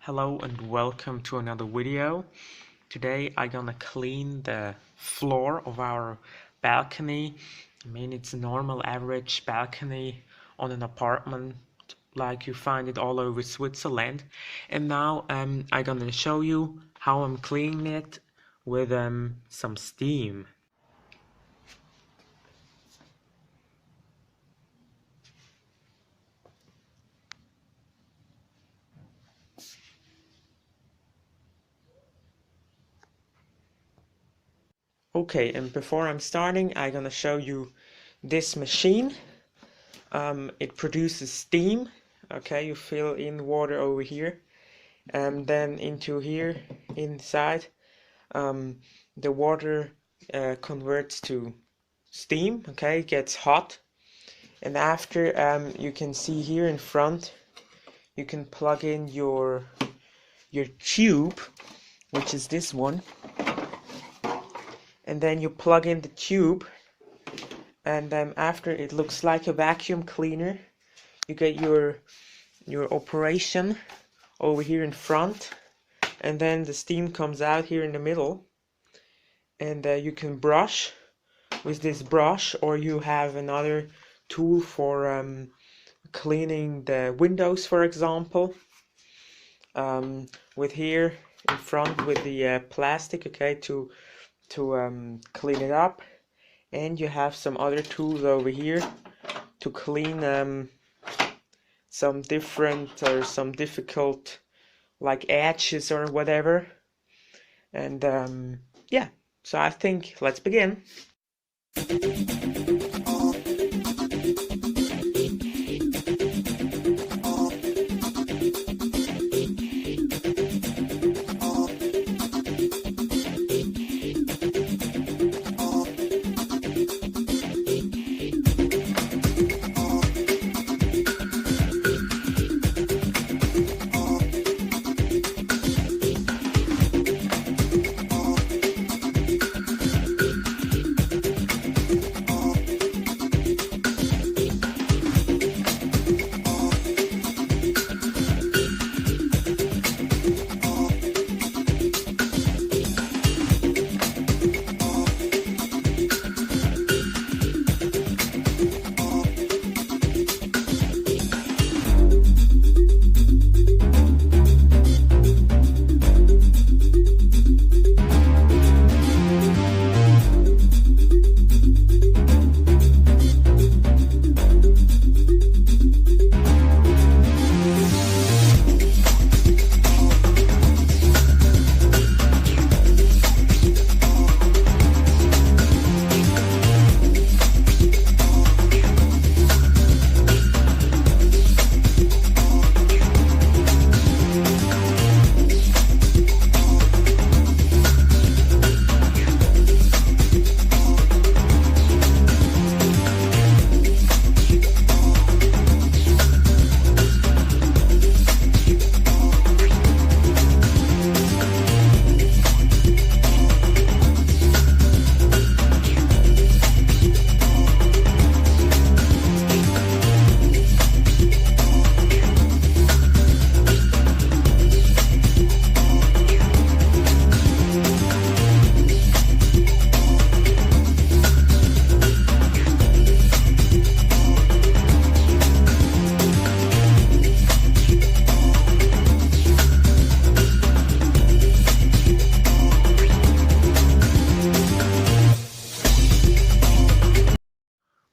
Hello and welcome to another video. Today I'm gonna clean the floor of our balcony. It's a normal average balcony on an apartment like you find it all over Switzerland. And now I'm gonna show you how I'm cleaning it with some steam. Okay, and before I'm starting, I'm gonna show you this machine. It produces steam. Okay, you fill in water over here, and then into here inside, the water converts to steam. Okay, it gets hot, and after you can see here in front, you can plug in your tube, which is this one. And then you plug in the tube, and after it looks like a vacuum cleaner. You get your operation over here in front, and then the steam comes out here in the middle, and you can brush with this brush, or you have another tool for cleaning the windows, for example, with here in front with the plastic, okay, to clean it up. And you have some other tools over here to clean some different or some difficult like edges or whatever. And yeah, so I think let's begin.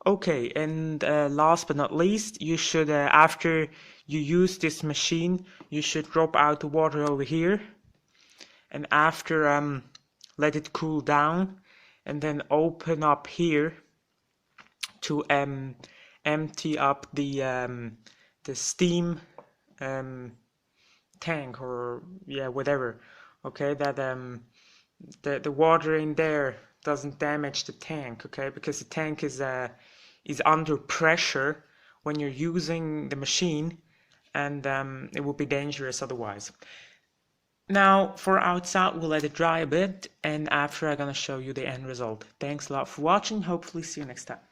Okay, and last but not least, you should, after you use this machine, you should drop out the water over here, and after let it cool down, and then open up here to empty up the steam tank, or yeah, whatever. Okay, that the water in there doesn't damage the tank, okay, because the tank is under pressure when you're using the machine, and it would be dangerous otherwise. Now for outside, we'll let it dry a bit, and after I'm gonna show you the end result. Thanks a lot for watching. Hopefully see you next time.